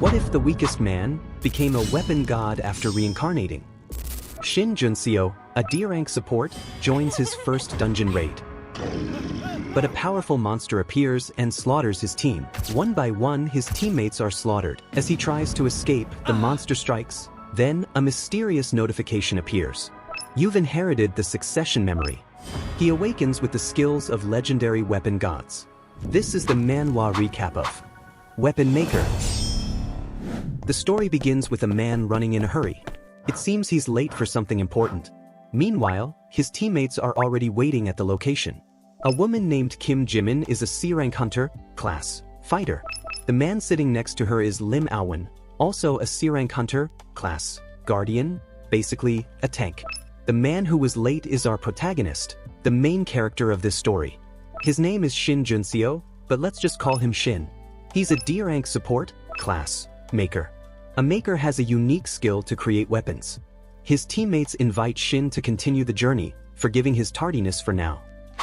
What if the weakest man became a weapon god after reincarnating? Shin Junseo, a D-rank support, joins his first dungeon raid. But a powerful monster appears and slaughters his team. One by one, his teammates are slaughtered. As he tries to escape, the monster strikes. Then, a mysterious notification appears. You've inherited the succession memory. He awakens with the skills of legendary weapon gods. This is the manhwa recap of Weapon Maker. The story begins with a man running in a hurry. It seems he's late for something important. Meanwhile, his teammates are already waiting at the location. A woman named Kim Jimin is a C-rank hunter, class, fighter. The man sitting next to her is Lim Aowen, also a C-rank hunter, class, guardian, basically, a tank. The man who was late is our protagonist, the main character of this story. His name is Shin Junseo, but let's just call him Shin. He's a D-rank support, class, maker. A maker has a unique skill to create weapons. His teammates invite Shin to continue the journey, forgiving his tardiness for now.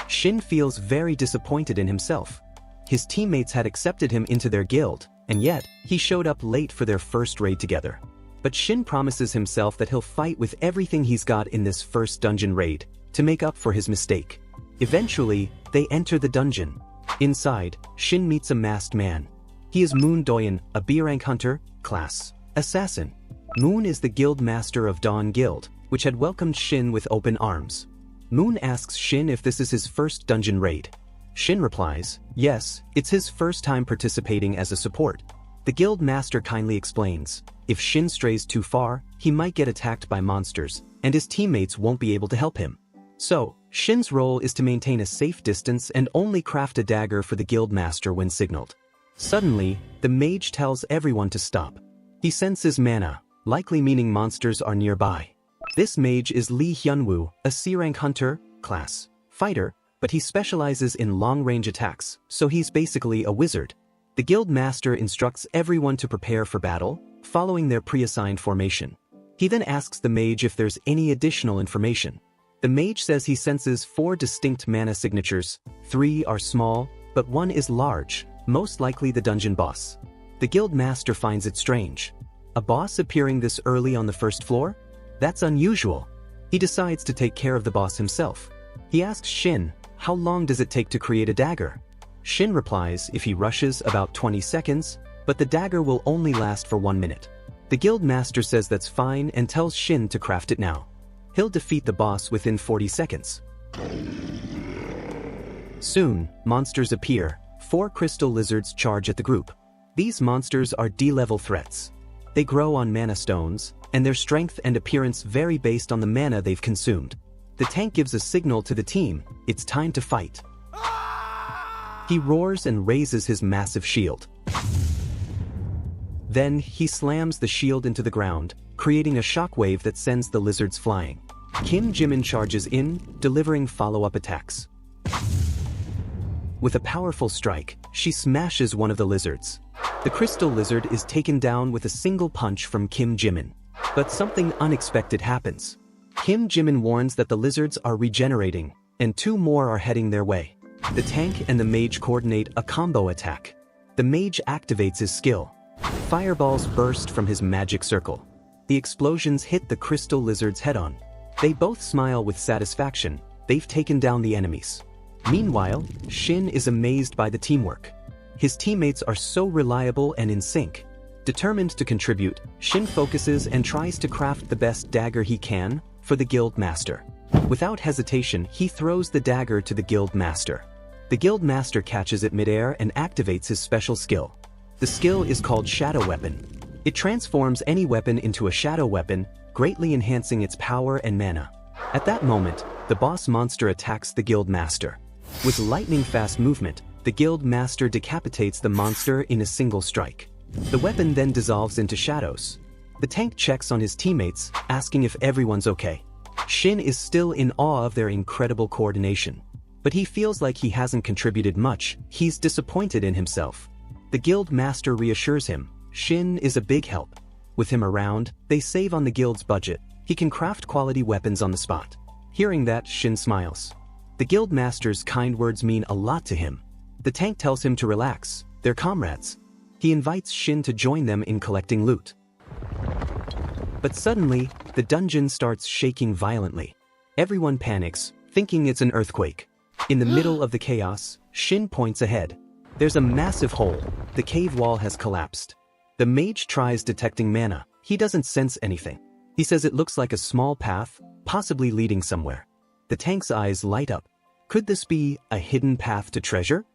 Shin feels very disappointed in himself. His teammates had accepted him into their guild, and yet, he showed up late for their first raid together. But Shin promises himself that he'll fight with everything he's got in this first dungeon raid, to make up for his mistake. Eventually, they enter the dungeon. Inside, Shin meets a masked man. He is Moon Doyen, a B-rank hunter, class, assassin. Moon is the guild master of Dawn Guild, which had welcomed Shin with open arms. Moon asks Shin if this is his first dungeon raid. Shin replies, yes, it's his first time participating as a support. The guild master kindly explains, if Shin strays too far, he might get attacked by monsters, and his teammates won't be able to help him. So, Shin's role is to maintain a safe distance and only craft a dagger for the guild master when signaled. Suddenly, the mage tells everyone to stop. He senses mana, likely meaning monsters are nearby. This mage is Lee Hyunwoo, a C-rank hunter, class, fighter, but he specializes in long-range attacks, so he's basically a wizard. The guild master instructs everyone to prepare for battle, following their pre-assigned formation. He then asks the mage if there's any additional information. The mage says he senses 4 distinct mana signatures, 3 are small, but 1 is large, most likely the dungeon boss. The guild master finds it strange. A boss appearing this early on the first floor? That's unusual. He decides to take care of the boss himself. He asks Shin, how long does it take to create a dagger? Shin replies if he rushes about 20 seconds, but the dagger will only last for 1 minute. The guild master says that's fine and tells Shin to craft it now. He'll defeat the boss within 40 seconds. Soon, monsters appear. 4 crystal lizards charge at the group. These monsters are D-level threats. They grow on mana stones, and their strength and appearance vary based on the mana they've consumed. The tank gives a signal to the team, it's time to fight. He roars and raises his massive shield. Then, he slams the shield into the ground, creating a shockwave that sends the lizards flying. Kim Jimin charges in, delivering follow-up attacks. With a powerful strike, she smashes one of the lizards. The crystal lizard is taken down with a single punch from Kim Jimin. But something unexpected happens. Kim Jimin warns that the lizards are regenerating, and 2 more are heading their way. The tank and the mage coordinate a combo attack. The mage activates his skill. Fireballs burst from his magic circle. The explosions hit the crystal lizards head-on. They both smile with satisfaction. They've taken down the enemies. Meanwhile, Shin is amazed by the teamwork. His teammates are so reliable and in sync. Determined to contribute, Shin focuses and tries to craft the best dagger he can for the guild master. Without hesitation, he throws the dagger to the guild master. The guild master catches it midair and activates his special skill. The skill is called Shadow Weapon. It transforms any weapon into a shadow weapon, greatly enhancing its power and mana. At that moment, the boss monster attacks the guild master. With lightning-fast movement, the guild master decapitates the monster in a single strike. The weapon then dissolves into shadows. The tank checks on his teammates, asking if everyone's okay. Shin is still in awe of their incredible coordination. But he feels like he hasn't contributed much. He's disappointed in himself. The guild master reassures him, Shin is a big help. With him around, they save on the guild's budget. He can craft quality weapons on the spot. Hearing that, Shin smiles. The guild master's kind words mean a lot to him. The tank tells him to relax, they're comrades. He invites Shin to join them in collecting loot. But suddenly, the dungeon starts shaking violently. Everyone panics, thinking it's an earthquake. In the middle of the chaos, Shin points ahead. There's a massive hole. The cave wall has collapsed. The mage tries detecting mana. He doesn't sense anything. He says it looks like a small path, possibly leading somewhere. The tank's eyes light up. Could this be a hidden path to treasure?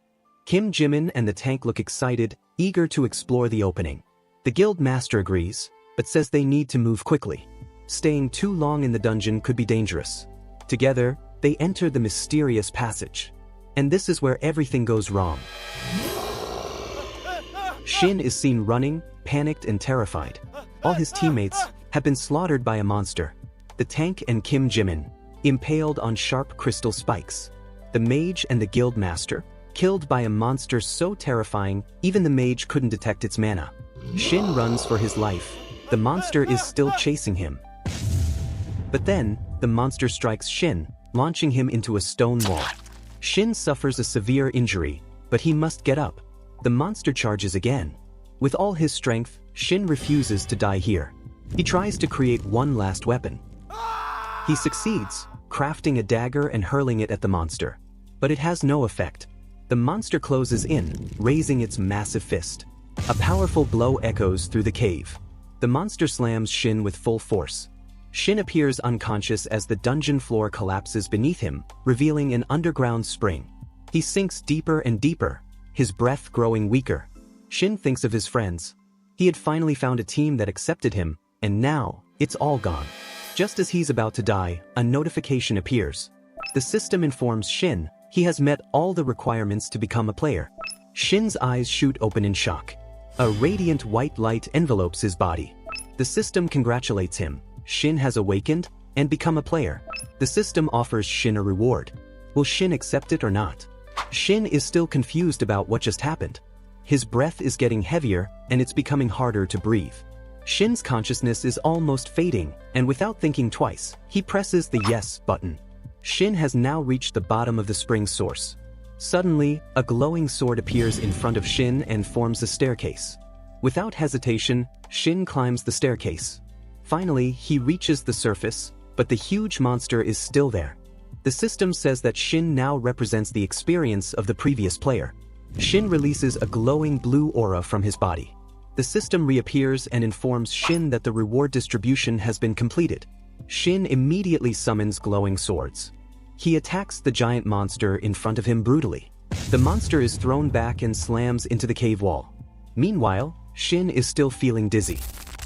Kim Jimin and the tank look excited, eager to explore the opening. The guild master agrees, but says they need to move quickly. Staying too long in the dungeon could be dangerous. Together, they enter the mysterious passage. And this is where everything goes wrong. Shin is seen running, panicked and terrified. All his teammates have been slaughtered by a monster. The tank and Kim Jimin, impaled on sharp crystal spikes. The mage and the guild master, killed by a monster so terrifying, even the mage couldn't detect its mana. Shin runs for his life. The monster is still chasing him. But then, the monster strikes Shin, launching him into a stone wall. Shin suffers a severe injury, but he must get up. The monster charges again. With all his strength, Shin refuses to die here. He tries to create one last weapon. He succeeds, crafting a dagger and hurling it at the monster. But it has no effect. The monster closes in, raising its massive fist. A powerful blow echoes through the cave. The monster slams Shin with full force. Shin appears unconscious as the dungeon floor collapses beneath him, revealing an underground spring. He sinks deeper and deeper, his breath growing weaker. Shin thinks of his friends. He had finally found a team that accepted him, and now, it's all gone. Just as he's about to die, a notification appears. The system informs Shin he has met all the requirements to become a player. Shin's eyes shoot open in shock. A radiant white light envelopes his body. The system congratulates him. Shin has awakened and become a player. The system offers Shin a reward. Will Shin accept it or not? Shin is still confused about what just happened. His breath is getting heavier and it's becoming harder to breathe. Shin's consciousness is almost fading, and without thinking twice, he presses the yes button. Shin has now reached the bottom of the spring source. Suddenly, a glowing sword appears in front of Shin and forms a staircase. Without hesitation, Shin climbs the staircase. Finally, he reaches the surface, but the huge monster is still there. The system says that Shin now represents the experience of the previous player. Shin releases a glowing blue aura from his body. The system reappears and informs Shin that the reward distribution has been completed. Shin immediately summons glowing swords. He attacks the giant monster in front of him brutally. The monster is thrown back and slams into the cave wall. Meanwhile, Shin is still feeling dizzy.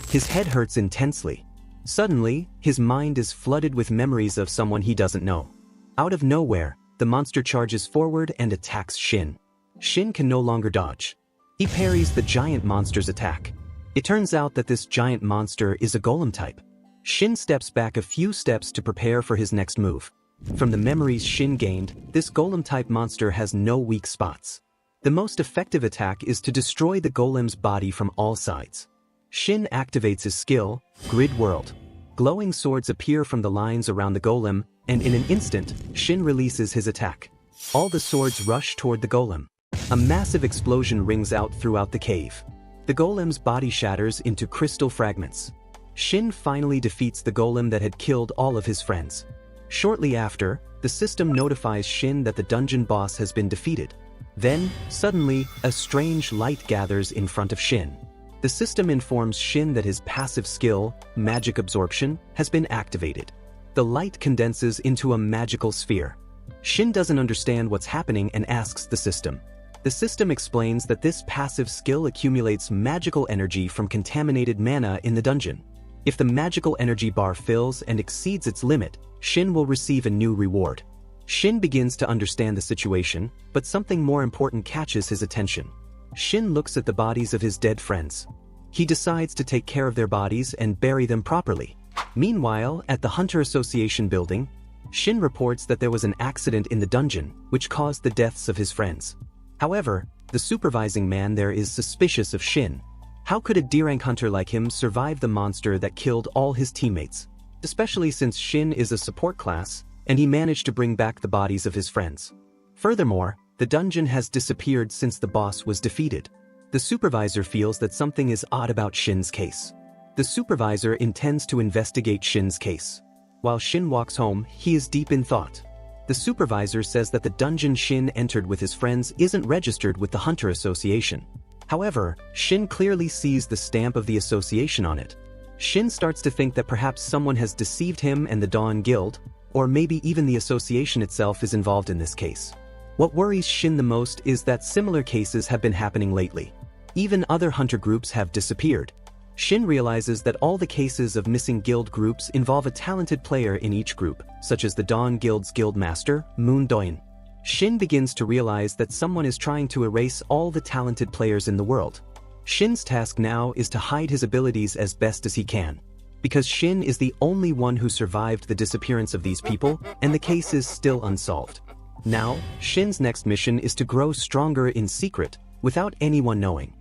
His head hurts intensely. Suddenly, his mind is flooded with memories of someone he doesn't know. Out of nowhere, the monster charges forward and attacks Shin. Shin can no longer dodge. He parries the giant monster's attack. It turns out that this giant monster is a golem type. Shin steps back a few steps to prepare for his next move. From the memories Shin gained, this golem-type monster has no weak spots. The most effective attack is to destroy the golem's body from all sides. Shin activates his skill, Grid World. Glowing swords appear from the lines around the golem, and in an instant, Shin releases his attack. All the swords rush toward the golem. A massive explosion rings out throughout the cave. The golem's body shatters into crystal fragments. Shin finally defeats the golem that had killed all of his friends. Shortly after, the system notifies Shin that the dungeon boss has been defeated. Then, suddenly, a strange light gathers in front of Shin. The system informs Shin that his passive skill, Magic Absorption, has been activated. The light condenses into a magical sphere. Shin doesn't understand what's happening and asks the system. The system explains that this passive skill accumulates magical energy from contaminated mana in the dungeon. If the magical energy bar fills and exceeds its limit, Shin will receive a new reward. Shin begins to understand the situation, but something more important catches his attention. Shin looks at the bodies of his dead friends. He decides to take care of their bodies and bury them properly. Meanwhile, at the Hunter Association building, Shin reports that there was an accident in the dungeon, which caused the deaths of his friends. However, the supervising man there is suspicious of Shin. How could a D-rank hunter like him survive the monster that killed all his teammates? Especially since Shin is a support class, and he managed to bring back the bodies of his friends. Furthermore, the dungeon has disappeared since the boss was defeated. The supervisor feels that something is odd about Shin's case. The supervisor intends to investigate Shin's case. While Shin walks home, he is deep in thought. The supervisor says that the dungeon Shin entered with his friends isn't registered with the Hunter Association. However, Shin clearly sees the stamp of the association on it. Shin starts to think that perhaps someone has deceived him and the Dawn Guild, or maybe even the association itself is involved in this case. What worries Shin the most is that similar cases have been happening lately. Even other hunter groups have disappeared. Shin realizes that all the cases of missing guild groups involve a talented player in each group, such as the Dawn Guild's guild master, Moon Doin. Shin begins to realize that someone is trying to erase all the talented players in the world. Shin's task now is to hide his abilities as best as he can. Because Shin is the only one who survived the disappearance of these people, and the case is still unsolved. Now, Shin's next mission is to grow stronger in secret, without anyone knowing.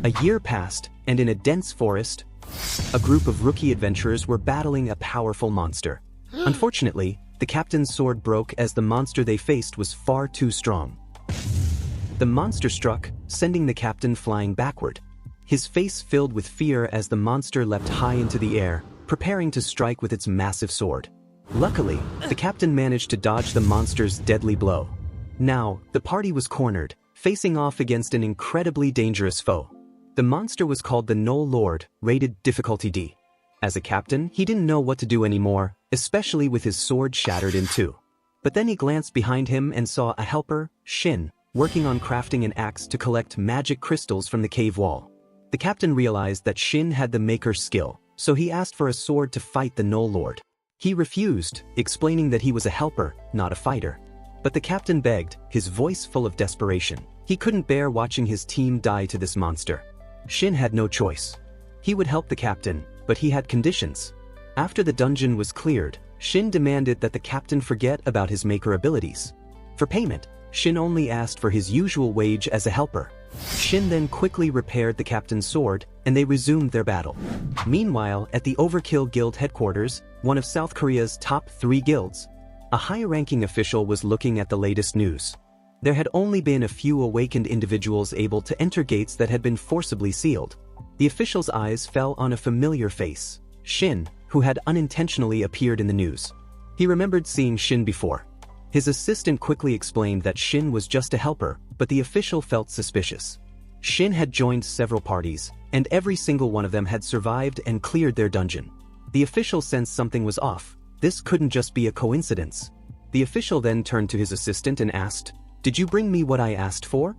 A year passed, and in a dense forest, a group of rookie adventurers were battling a powerful monster. Unfortunately, the captain's sword broke as the monster they faced was far too strong. The monster struck, sending the captain flying backward. His face filled with fear as the monster leapt high into the air, preparing to strike with its massive sword. Luckily, the captain managed to dodge the monster's deadly blow. Now, the party was cornered, facing off against an incredibly dangerous foe. The monster was called the Knoll Lord, rated difficulty D. As a captain, he didn't know what to do anymore, especially with his sword shattered in two. But then he glanced behind him and saw a helper, Shin, working on crafting an axe to collect magic crystals from the cave wall. The captain realized that Shin had the maker's skill, so he asked for a sword to fight the Knoll Lord. He refused, explaining that he was a helper, not a fighter. But the captain begged, his voice full of desperation. He couldn't bear watching his team die to this monster. Shin had no choice. He would help the captain, but he had conditions. After the dungeon was cleared, Shin demanded that the captain forget about his maker abilities. For payment, Shin only asked for his usual wage as a helper. Shin then quickly repaired the captain's sword, and they resumed their battle. Meanwhile, at the Overkill Guild headquarters, one of South Korea's top 3 guilds, a high-ranking official was looking at the latest news. There had only been a few awakened individuals able to enter gates that had been forcibly sealed. The official's eyes fell on a familiar face, Shin, who had unintentionally appeared in the news. He remembered seeing Shin before. His assistant quickly explained that Shin was just a helper, but the official felt suspicious. Shin had joined several parties, and every single one of them had survived and cleared their dungeon. The official sensed something was off. This couldn't just be a coincidence. The official then turned to his assistant and asked, "Did you bring me what I asked for?"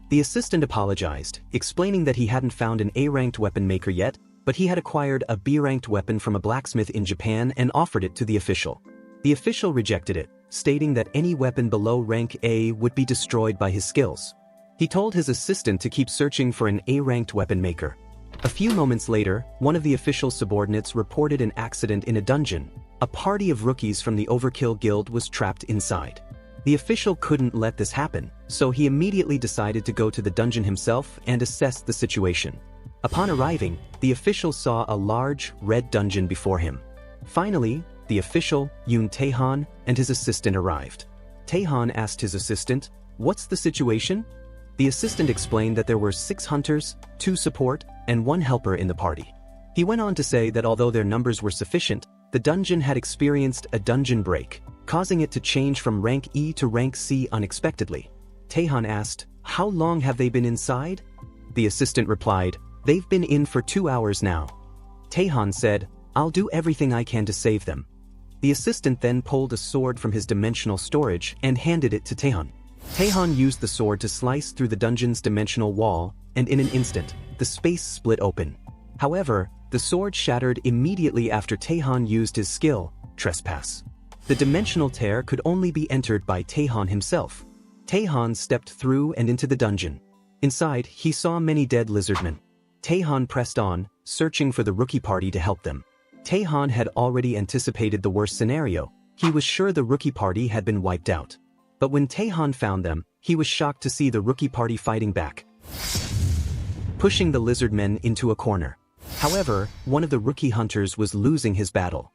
The assistant apologized, explaining that he hadn't found an A-ranked weapon maker yet, but he had acquired a B-ranked weapon from a blacksmith in Japan and offered it to the official. The official rejected it, stating that any weapon below rank A would be destroyed by his skills. He told his assistant to keep searching for an A-ranked weapon maker. A few moments later, one of the official's subordinates reported an accident in a dungeon. A party of rookies from the Overkill Guild was trapped inside. The official couldn't let this happen, so he immediately decided to go to the dungeon himself and assess the situation. Upon arriving, the official saw a large, red dungeon before him. Finally, the official, Tahhan, and his assistant arrived. Tahhan asked his assistant, "What's the situation?" The assistant explained that there were 6 hunters, 2 support, and 1 helper in the party. He went on to say that although their numbers were sufficient, the dungeon had experienced a dungeon break, causing it to change from rank E to rank C unexpectedly. Tahhan asked, "How long have they been inside?" The assistant replied, "They've been in for 2 hours now." Tahhan said, "I'll do everything I can to save them." The assistant then pulled a sword from his dimensional storage and handed it to Tahhan. Tahhan used the sword to slice through the dungeon's dimensional wall, and in an instant, the space split open. However, the sword shattered immediately after Tahhan used his skill, Trespass. The dimensional tear could only be entered by Tahhan himself. Tahhan stepped through and into the dungeon. Inside, he saw many dead lizardmen. Tahhan pressed on, searching for the rookie party to help them. Tahhan had already anticipated the worst scenario. He was sure the rookie party had been wiped out. But when Tahhan found them, he was shocked to see the rookie party fighting back, pushing the lizardmen into a corner. However, one of the rookie hunters was losing his battle.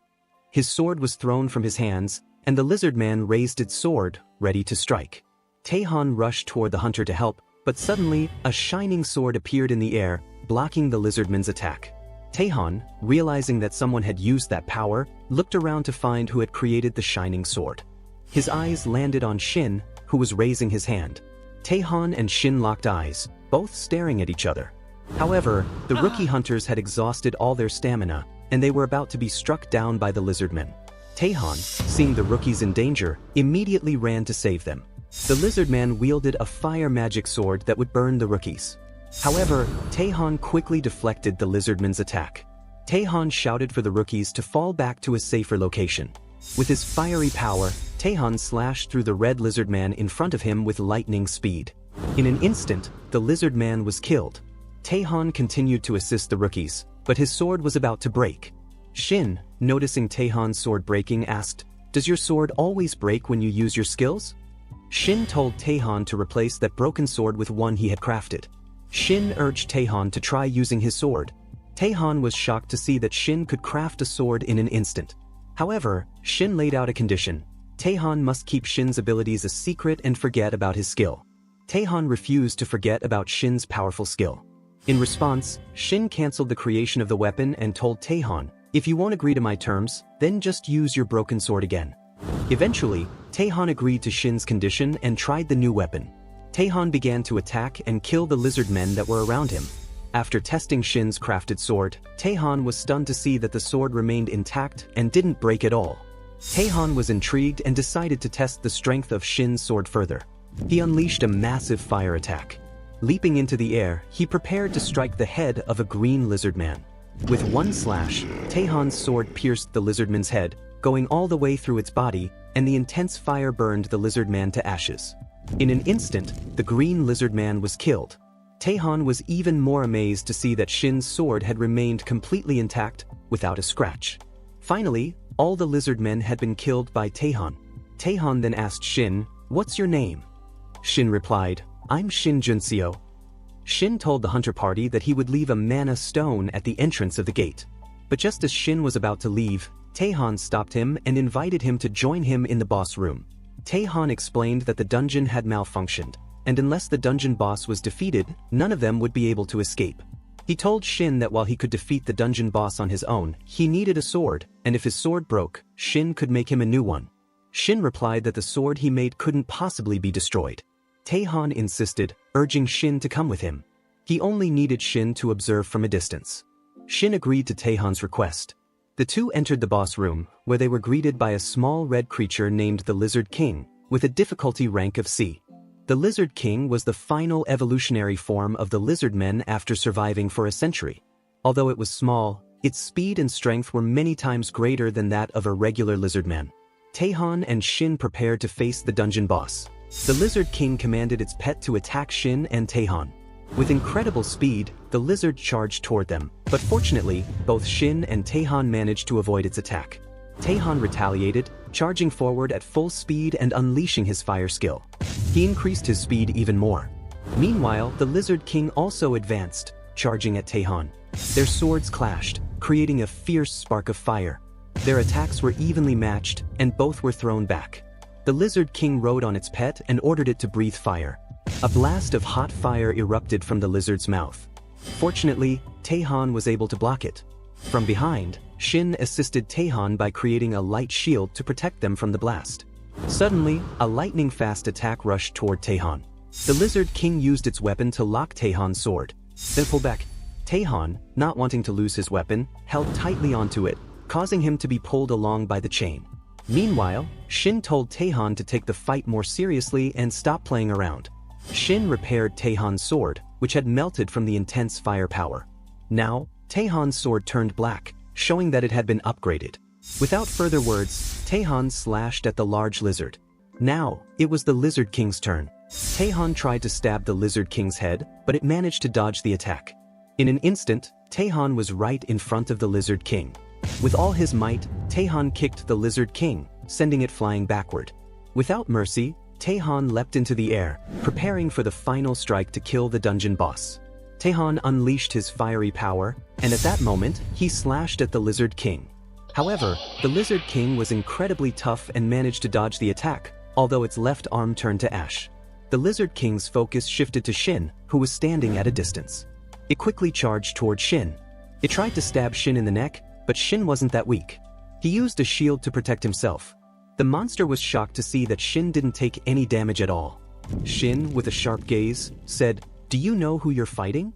His sword was thrown from his hands, and the lizard man raised its sword, ready to strike. Tahhan rushed toward the hunter to help, But suddenly, a shining sword appeared in the air, blocking the lizardman's attack. Tahhan, realizing that someone had used that power, looked around to find who had created the shining sword. His eyes landed on Shin, who was raising his hand. Tahhan and Shin locked eyes, both staring at each other. However, the rookie hunters had exhausted all their stamina, and they were about to be struck down by the lizardmen. Tahhan, seeing the rookies in danger, immediately ran to save them. The lizardman wielded a fire magic sword that would burn the rookies. However, Tahhan quickly deflected the lizardman's attack. Tahhan shouted for the rookies to fall back to a safer location. With his fiery power, Tahhan slashed through the red lizardman in front of him with lightning speed. In an instant, the lizardman was killed. Tahhan continued to assist the rookies, but his sword was about to break. Shin, noticing Tahhan's sword breaking, asked, "Does your sword always break when you use your skills?" Shin told Tahhan to replace that broken sword with one he had crafted. Shin urged Tahhan to try using his sword. Tahhan was shocked to see that Shin could craft a sword in an instant. However, Shin laid out a condition. Tahhan must keep Shin's abilities a secret and forget about his skill. Tahhan refused to forget about Shin's powerful skill. In response, Shin cancelled the creation of the weapon and told Tahhan, "If you won't agree to my terms, then just use your broken sword again." Eventually, Tahhan agreed to Shin's condition and tried the new weapon. Tahhan began to attack and kill the lizard men that were around him. After testing Shin's crafted sword, Tahhan was stunned to see that the sword remained intact and didn't break at all. Tahhan was intrigued and decided to test the strength of Shin's sword further. He unleashed a massive fire attack. Leaping into the air, he prepared to strike the head of a green lizard man. With one slash, Tahhan's sword pierced the lizardman's head, going all the way through its body, and the intense fire burned the lizard man to ashes. In an instant, the green lizard man was killed. Tahhan was even more amazed to see that Shin's sword had remained completely intact, without a scratch. Finally, all the lizard men had been killed by Tahhan. Tahhan then asked Shin, "What's your name?" Shin replied, "I'm Shin Junseo." Shin told the hunter party that he would leave a mana stone at the entrance of the gate. But just as Shin was about to leave, Tahhan stopped him and invited him to join him in the boss room. Tahhan explained that the dungeon had malfunctioned, and unless the dungeon boss was defeated, none of them would be able to escape. He told Shin that while he could defeat the dungeon boss on his own, he needed a sword, and if his sword broke, Shin could make him a new one. Shin replied that the sword he made couldn't possibly be destroyed. Tahhan insisted, urging Shin to come with him. He only needed Shin to observe from a distance. Shin agreed to Tahhan's request. The two entered the boss room, where they were greeted by a small red creature named the Lizard King, with a difficulty rank of C. The Lizard King was the final evolutionary form of the lizard men after surviving for a century. Although it was small, its speed and strength were many times greater than that of a regular lizard man. Tahhan and Shin prepared to face the dungeon boss. The Lizard King commanded its pet to attack Shin and Tahhan. With incredible speed, the lizard charged toward them, but fortunately, both Shin and Tahhan managed to avoid its attack. Tahhan retaliated, charging forward at full speed and unleashing his fire skill. He increased his speed even more. Meanwhile, the Lizard King also advanced, charging at Tahhan. Their swords clashed, creating a fierce spark of fire. Their attacks were evenly matched, and both were thrown back. The Lizard King rode on its pet and ordered it to breathe fire. A blast of hot fire erupted from the lizard's mouth. Fortunately, Tahhan was able to block it. From behind, Shin assisted Tahhan by creating a light shield to protect them from the blast. Suddenly, a lightning-fast attack rushed toward Tahhan. The Lizard King used its weapon to lock Tahhan's sword, then pull back. Tahhan, not wanting to lose his weapon, held tightly onto it, causing him to be pulled along by the chain. Meanwhile, Shin told Tahhan to take the fight more seriously and stop playing around. Shin repaired Tahhan's sword, which had melted from the intense fire power. Now, Tahhan's sword turned black, showing that it had been upgraded. Without further words, Tahhan slashed at the large lizard. Now, it was the Lizard King's turn. Tahhan tried to stab the Lizard King's head, but it managed to dodge the attack. In an instant, Tahhan was right in front of the Lizard King. With all his might, Tahhan kicked the Lizard King, sending it flying backward. Without mercy, Tahhan leapt into the air, preparing for the final strike to kill the dungeon boss. Tahhan unleashed his fiery power, and at that moment, he slashed at the Lizard King. However, the Lizard King was incredibly tough and managed to dodge the attack, although its left arm turned to ash. The Lizard King's focus shifted to Shin, who was standing at a distance. It quickly charged toward Shin. It tried to stab Shin in the neck, but Shin wasn't that weak. He used a shield to protect himself. The monster was shocked to see that Shin didn't take any damage at all. Shin, with a sharp gaze, said, "Do you know who you're fighting?"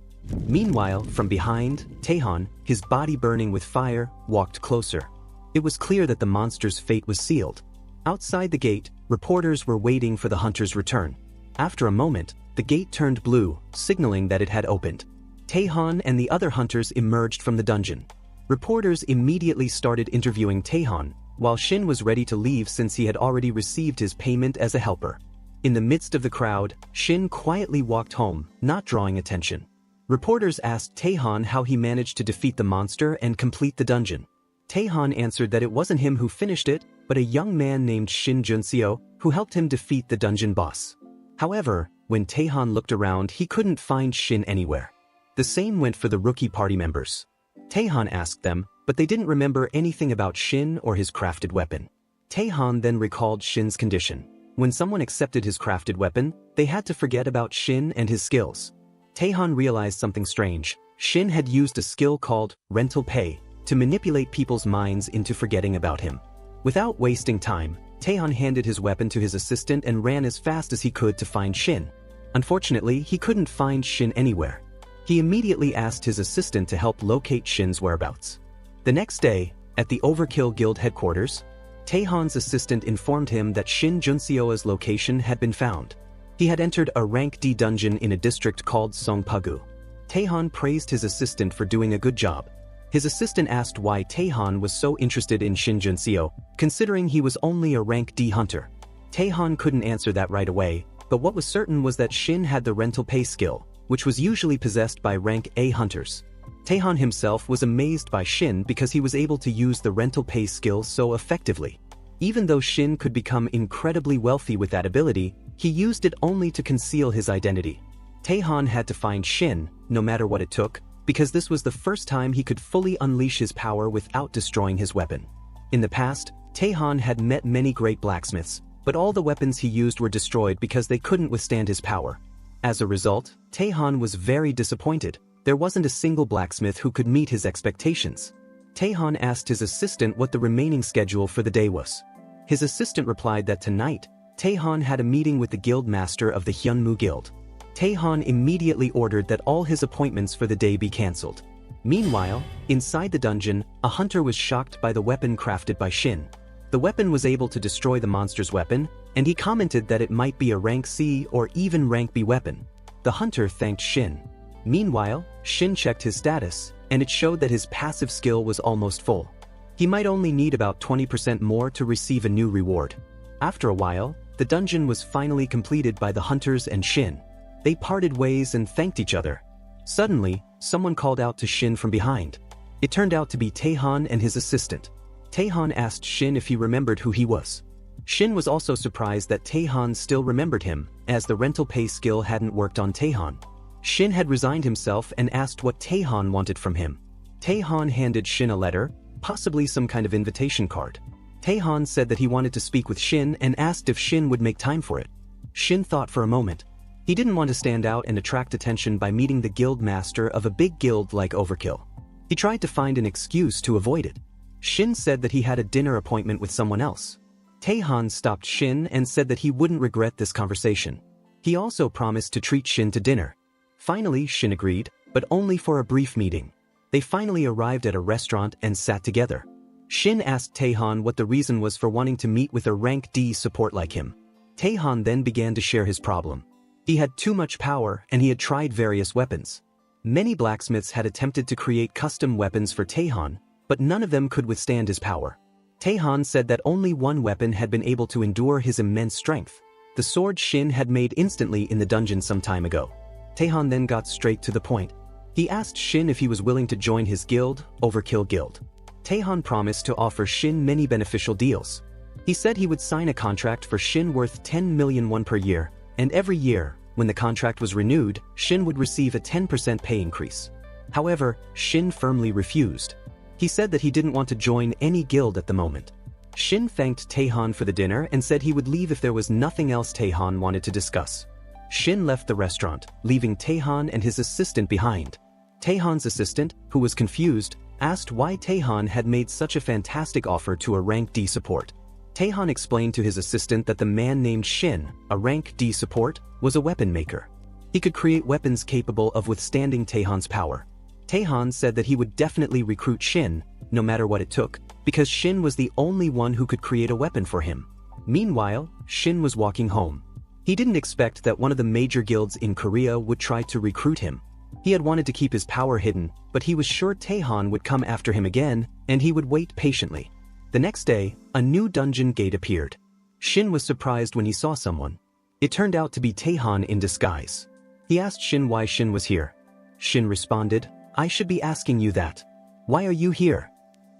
Meanwhile, from behind, Tahhan, his body burning with fire, walked closer. It was clear that the monster's fate was sealed. Outside the gate, reporters were waiting for the hunter's return. After a moment, the gate turned blue, signaling that it had opened. Tahhan and the other hunters emerged from the dungeon. Reporters immediately started interviewing Tahhan, while Shin was ready to leave since he had already received his payment as a helper. In the midst of the crowd, Shin quietly walked home, not drawing attention. Reporters asked Tahhan how he managed to defeat the monster and complete the dungeon. Tahhan answered that it wasn't him who finished it, but a young man named Shin Junseo, who helped him defeat the dungeon boss. However, when Tahhan looked around, he couldn't find Shin anywhere. The same went for the rookie party members. Tahhan asked them, but they didn't remember anything about Shin or his crafted weapon. Tahhan then recalled Shin's condition. When someone accepted his crafted weapon, they had to forget about Shin and his skills. Tahhan realized something strange. Shin had used a skill called rental pay to manipulate people's minds into forgetting about him. Without wasting time, Tahhan handed his weapon to his assistant and ran as fast as he could to find Shin. Unfortunately, he couldn't find Shin anywhere. He immediately asked his assistant to help locate Shin's whereabouts. The next day, at the Overkill Guild headquarters, Tahhan's assistant informed him that Shin Junseo's location had been found. He had entered a rank D dungeon in a district called Songpagu. Tahhan praised his assistant for doing a good job. His assistant asked why Tahhan was so interested in Shin Junseo, considering he was only a rank D hunter. Tahhan couldn't answer that right away, but what was certain was that Shin had the rental pay skill, which was usually possessed by rank A hunters. Tahhan himself was amazed by Shin because he was able to use the rental pay skill so effectively. Even though Shin could become incredibly wealthy with that ability, he used it only to conceal his identity. Tahhan had to find Shin, no matter what it took, because this was the first time he could fully unleash his power without destroying his weapon. In the past, Tahhan had met many great blacksmiths, but all the weapons he used were destroyed because they couldn't withstand his power. As a result, Tahhan was very disappointed. There wasn't a single blacksmith who could meet his expectations. Tahhan asked his assistant what the remaining schedule for the day was. His assistant replied that tonight, Tahhan had a meeting with the guild master of the Hyunmu Guild. Tahhan immediately ordered that all his appointments for the day be cancelled. Meanwhile, inside the dungeon, a hunter was shocked by the weapon crafted by Shin. The weapon was able to destroy the monster's weapon, and he commented that it might be a rank C or even rank B weapon. The hunter thanked Shin. Meanwhile, Shin checked his status, and it showed that his passive skill was almost full. He might only need about 20% more to receive a new reward. After a while, the dungeon was finally completed by the hunters and Shin. They parted ways and thanked each other. Suddenly, someone called out to Shin from behind. It turned out to be Tahhan and his assistant. Tahhan asked Shin if he remembered who he was. Shin was also surprised that Tahhan still remembered him, as the rental pay skill hadn't worked on Tahhan. Shin had resigned himself and asked what Tahhan wanted from him. Tahhan handed Shin a letter, possibly some kind of invitation card. Tahhan said that he wanted to speak with Shin and asked if Shin would make time for it. Shin thought for a moment. He didn't want to stand out and attract attention by meeting the guild master of a big guild like Overkill. He tried to find an excuse to avoid it. Shin said that he had a dinner appointment with someone else. Tahhan stopped Shin and said that he wouldn't regret this conversation. He also promised to treat Shin to dinner. Finally, Shin agreed, but only for a brief meeting. They finally arrived at a restaurant and sat together. Shin asked Tahhan what the reason was for wanting to meet with a rank D support like him. Tahhan then began to share his problem. He had too much power and he had tried various weapons. Many blacksmiths had attempted to create custom weapons for Tahhan, but none of them could withstand his power. Tahhan said that only one weapon had been able to endure his immense strength. The sword Shin had made instantly in the dungeon some time ago. Tahhan then got straight to the point. He asked Shin if he was willing to join his guild, Overkill Guild. Tahhan promised to offer Shin many beneficial deals. He said he would sign a contract for Shin worth 10 million won per year, and every year, when the contract was renewed, Shin would receive a 10% pay increase. However, Shin firmly refused. He said that he didn't want to join any guild at the moment. Shin thanked Tahhan for the dinner and said he would leave if there was nothing else Tahhan wanted to discuss. Shin left the restaurant, leaving Tahhan and his assistant behind. Tahhan's assistant, who was confused, asked why Tahhan had made such a fantastic offer to a rank D support. Tahhan explained to his assistant that the man named Shin, a rank D support, was a weapon maker. He could create weapons capable of withstanding Tahhan's power. Tahhan said that he would definitely recruit Shin, no matter what it took, because Shin was the only one who could create a weapon for him. Meanwhile, Shin was walking home. He didn't expect that one of the major guilds in Korea would try to recruit him. He had wanted to keep his power hidden, but he was sure Tahhan would come after him again, and he would wait patiently. The next day, a new dungeon gate appeared. Shin was surprised when he saw someone. It turned out to be Tahhan in disguise. He asked Shin why Shin was here. Shin responded, "I should be asking you that. Why are you here?"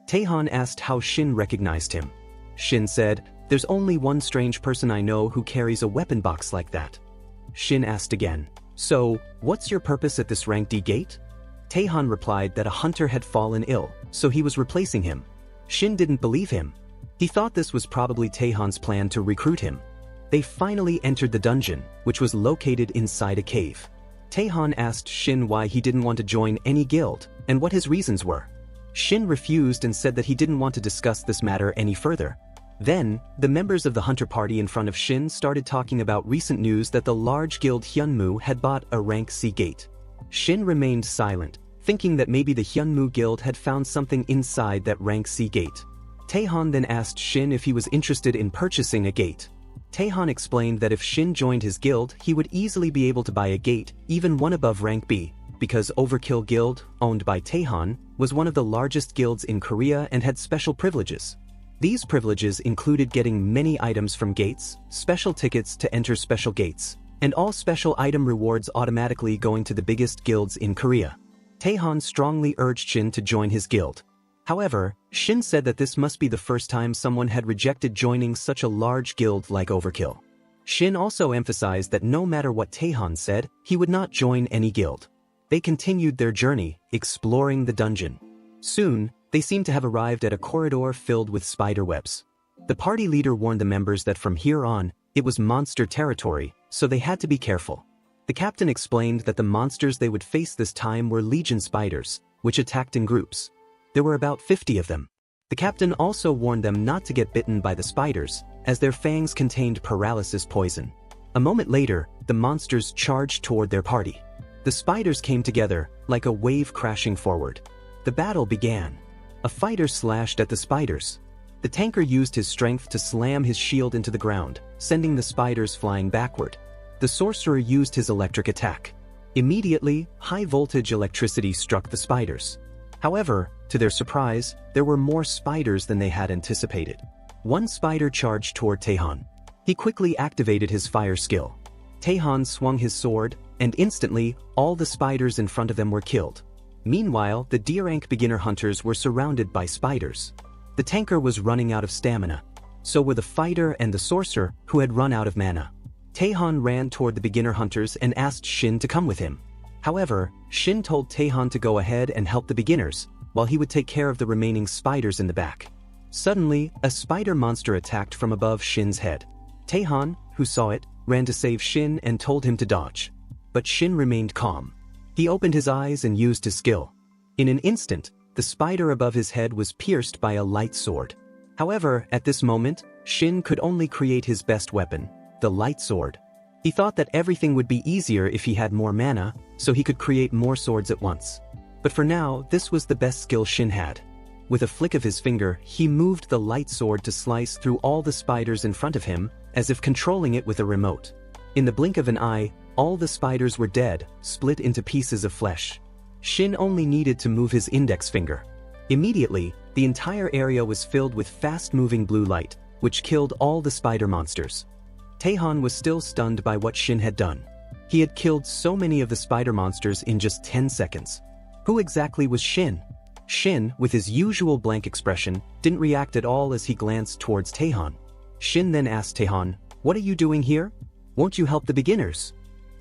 Tahhan asked how Shin recognized him. Shin said, "There's only one strange person I know who carries a weapon box like that." Shin asked again, "So, what's your purpose at this rank D gate?" Tahhan replied that a hunter had fallen ill, so he was replacing him. Shin didn't believe him. He thought this was probably Tahhan's plan to recruit him. They finally entered the dungeon, which was located inside a cave. Tahhan asked Shin why he didn't want to join any guild, and what his reasons were. Shin refused and said that he didn't want to discuss this matter any further. Then, the members of the hunter party in front of Shin started talking about recent news that the large guild Hyunmu had bought a rank C gate. Shin remained silent, thinking that maybe the Hyunmu guild had found something inside that rank C gate. Tahhan then asked Shin if he was interested in purchasing a gate. Tahhan explained that if Shin joined his guild, he would easily be able to buy a gate, even one above rank B, because Overkill Guild, owned by Tahhan, was one of the largest guilds in Korea and had special privileges. These privileges included getting many items from gates, special tickets to enter special gates, and all special item rewards automatically going to the biggest guilds in Korea. Tahhan strongly urged Shin to join his guild. However, Shin said that this must be the first time someone had rejected joining such a large guild like Overkill. Shin also emphasized that no matter what Tahhan said, he would not join any guild. They continued their journey, exploring the dungeon. Soon, they seemed to have arrived at a corridor filled with spider webs. The party leader warned the members that from here on, it was monster territory, so they had to be careful. The captain explained that the monsters they would face this time were legion spiders, which attacked in groups. There were about 50 of them. The captain also warned them not to get bitten by the spiders, as their fangs contained paralysis poison. A moment later, the monsters charged toward their party. The spiders came together, like a wave crashing forward. The battle began. A fighter slashed at the spiders. The tanker used his strength to slam his shield into the ground, sending the spiders flying backward. The sorcerer used his electric attack. Immediately, high-voltage electricity struck the spiders. However, to their surprise, there were more spiders than they had anticipated. One spider charged toward Tahhan. He quickly activated his fire skill. Tahhan swung his sword, and instantly, all the spiders in front of them were killed. Meanwhile, the D-rank beginner hunters were surrounded by spiders. The tanker was running out of stamina. So were the fighter and the sorcerer, who had run out of mana. Tahhan ran toward the beginner hunters and asked Shin to come with him. However, Shin told Tahhan to go ahead and help the beginners, while he would take care of the remaining spiders in the back. Suddenly, a spider monster attacked from above Shin's head. Tahhan, who saw it, ran to save Shin and told him to dodge. But Shin remained calm. He opened his eyes and used his skill. In an instant, the spider above his head was pierced by a light sword. However, at this moment, Shin could only create his best weapon, the light sword. He thought that everything would be easier if he had more mana, so he could create more swords at once. But for now, this was the best skill Shin had. With a flick of his finger, he moved the light sword to slice through all the spiders in front of him, as if controlling it with a remote. In the blink of an eye, all the spiders were dead, split into pieces of flesh. Shin only needed to move his index finger. Immediately, the entire area was filled with fast-moving blue light, which killed all the spider monsters. Tahhan was still stunned by what Shin had done. He had killed so many of the spider monsters in just 10 seconds. Who exactly was Shin? Shin, with his usual blank expression, didn't react at all as he glanced towards Tahhan. Shin then asked Tahhan, "What are you doing here? Won't you help the beginners?"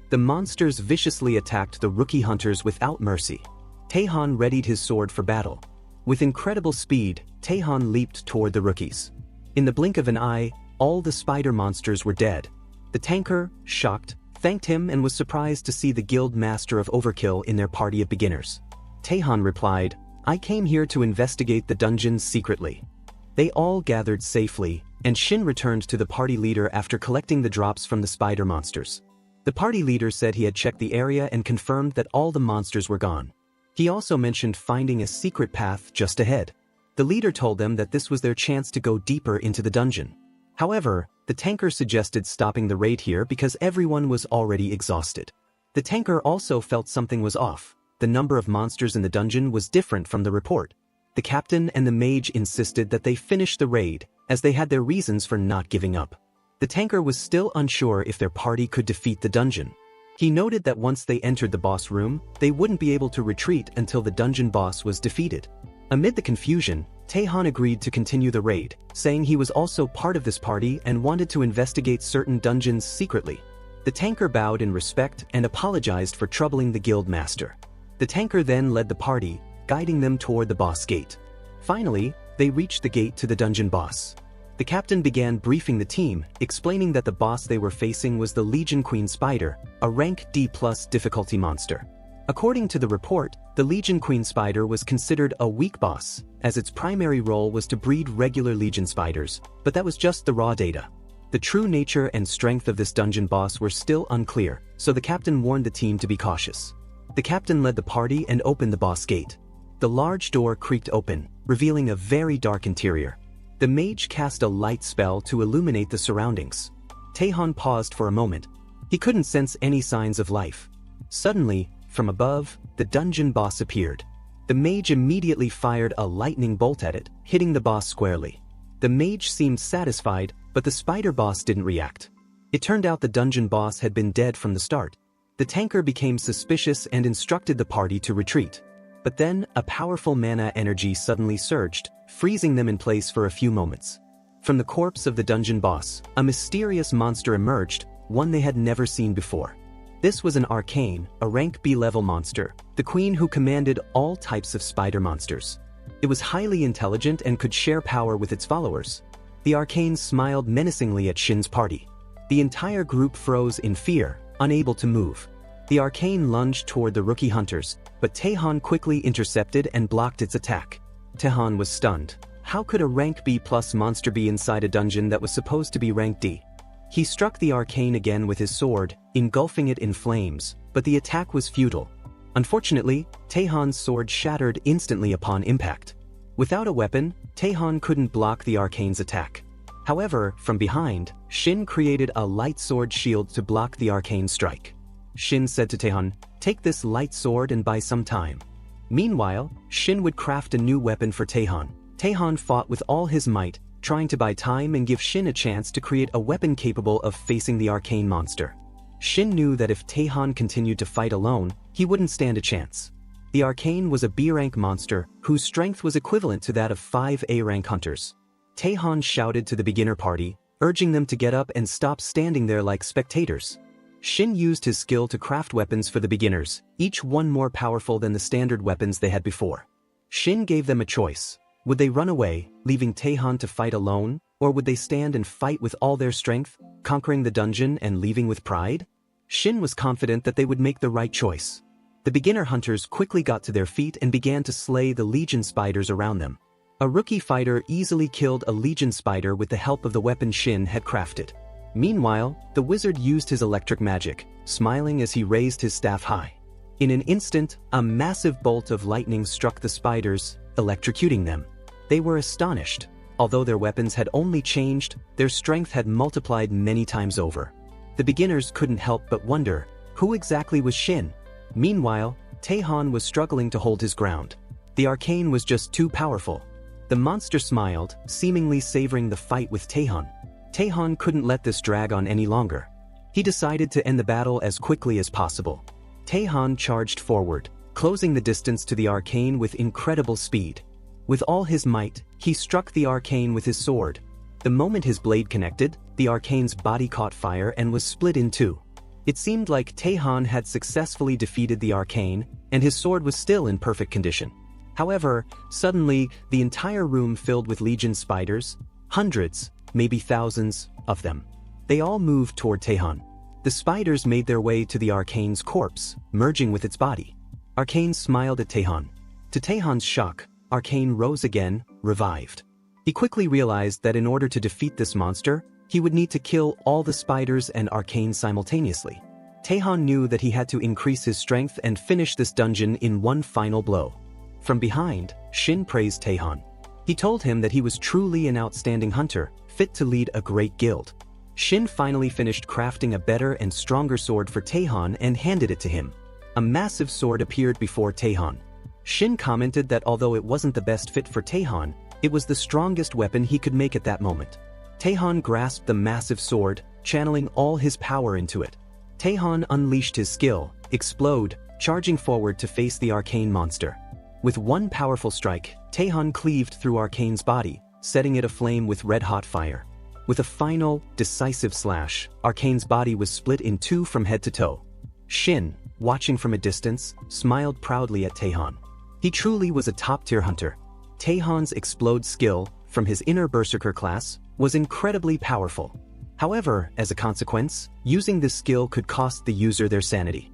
The monsters viciously attacked the rookie hunters without mercy. Tahhan readied his sword for battle. With incredible speed, Tahhan leaped toward the rookies. In the blink of an eye, all the spider monsters were dead. The tanker, shocked, thanked him and was surprised to see the guild master of Overkill in their party of beginners. Tahhan replied, "I came here to investigate the dungeons secretly." They all gathered safely, and Shin returned to the party leader after collecting the drops from the spider monsters. The party leader said he had checked the area and confirmed that all the monsters were gone. He also mentioned finding a secret path just ahead. The leader told them that this was their chance to go deeper into the dungeon. However, the tanker suggested stopping the raid here because everyone was already exhausted. The tanker also felt something was off. The number of monsters in the dungeon was different from the report. The captain and the mage insisted that they finish the raid, as they had their reasons for not giving up. The tanker was still unsure if their party could defeat the dungeon. He noted that once they entered the boss room, they wouldn't be able to retreat until the dungeon boss was defeated. Amid the confusion, Tahhan agreed to continue the raid, saying he was also part of this party and wanted to investigate certain dungeons secretly. The tanker bowed in respect and apologized for troubling the guild master. The tanker then led the party, guiding them toward the boss gate. Finally, they reached the gate to the dungeon boss. The captain began briefing the team, explaining that the boss they were facing was the Legion Queen Spider, a rank D+ difficulty monster. According to the report, the Legion Queen Spider was considered a weak boss, as its primary role was to breed regular Legion spiders, but that was just the raw data. The true nature and strength of this dungeon boss were still unclear, so the captain warned the team to be cautious. The captain led the party and opened the boss gate. The large door creaked open, revealing a very dark interior. The mage cast a light spell to illuminate the surroundings. Tahhan paused for a moment. He couldn't sense any signs of life. Suddenly, from above, the dungeon boss appeared. The mage immediately fired a lightning bolt at it, hitting the boss squarely. The mage seemed satisfied, but the spider boss didn't react. It turned out the dungeon boss had been dead from the start. The tanker became suspicious and instructed the party to retreat. But then, a powerful mana energy suddenly surged, freezing them in place for a few moments. From the corpse of the dungeon boss, a mysterious monster emerged, one they had never seen before. This was an arcane, a rank B-level monster, the queen who commanded all types of spider monsters. It was highly intelligent and could share power with its followers. The arcane smiled menacingly at Shin's party. The entire group froze in fear, unable to move. The arcane lunged toward the rookie hunters, but Tahhan quickly intercepted and blocked its attack. Tahhan was stunned. How could a rank B+ monster be inside a dungeon that was supposed to be rank D? He struck the arcane again with his sword, engulfing it in flames, but the attack was futile. Unfortunately, Tahhan's sword shattered instantly upon impact. Without a weapon, Tahhan couldn't block the arcane's attack. However, from behind, Shin created a light sword shield to block the arcane strike. Shin said to Tahhan, "Take this light sword and buy some time." Meanwhile, Shin would craft a new weapon for Tahhan. Tahhan fought with all his might, trying to buy time and give Shin a chance to create a weapon capable of facing the arcane monster. Shin knew that if Tahhan continued to fight alone, he wouldn't stand a chance. The arcane was a B-rank monster, whose strength was equivalent to that of 5 A-rank hunters. Tahhan shouted to the beginner party, urging them to get up and stop standing there like spectators. Shin used his skill to craft weapons for the beginners, each one more powerful than the standard weapons they had before. Shin gave them a choice. Would they run away, leaving Tahhan to fight alone, or would they stand and fight with all their strength, conquering the dungeon and leaving with pride? Shin was confident that they would make the right choice. The beginner hunters quickly got to their feet and began to slay the legion spiders around them. A rookie fighter easily killed a legion spider with the help of the weapon Shin had crafted. Meanwhile, the wizard used his electric magic, smiling as he raised his staff high. In an instant, a massive bolt of lightning struck the spiders, electrocuting them. They were astonished. Although their weapons had only changed, their strength had multiplied many times over. The beginners couldn't help but wonder, who exactly was Shin? Meanwhile, Tahhan was struggling to hold his ground. The arcane was just too powerful. The monster smiled, seemingly savoring the fight with Tahhan. Tahhan couldn't let this drag on any longer. He decided to end the battle as quickly as possible. Tahhan charged forward, closing the distance to the arcane with incredible speed. With all his might, he struck the arcane with his sword. The moment his blade connected, the arcane's body caught fire and was split in two. It seemed like Tahhan had successfully defeated the arcane, and his sword was still in perfect condition. However, suddenly, the entire room filled with legion spiders, hundreds, maybe thousands, of them. They all moved toward Tahhan. The The spiders made their way to the Arcane's corpse, merging with its body. Arcane smiled at Tahhan. To Tahhan's shock, Arcane rose again, revived. He quickly realized that in order to defeat this monster, he would need to kill all the spiders and Arcane simultaneously. Tahhan knew that he had to increase his strength and finish this dungeon in one final blow. From behind, Shin praised Tahhan. He told him that he was truly an outstanding hunter, fit to lead a great guild. Shin finally finished crafting a better and stronger sword for Tahhan and handed it to him. A massive sword appeared before Tahhan. Shin commented that although it wasn't the best fit for Tahhan, it was the strongest weapon he could make at that moment. Tahhan grasped the massive sword, channeling all his power into it. Tahhan unleashed his skill, Explode, charging forward to face the arcane monster. With one powerful strike, Tahhan cleaved through Arcane's body, setting it aflame with red-hot fire. With a final, decisive slash, Arcane's body was split in two from head to toe. Shin, watching from a distance, smiled proudly at Tahhan. He truly was a top-tier hunter. Tahhan's explode skill, from his inner berserker class, was incredibly powerful. However, as a consequence, using this skill could cost the user their sanity.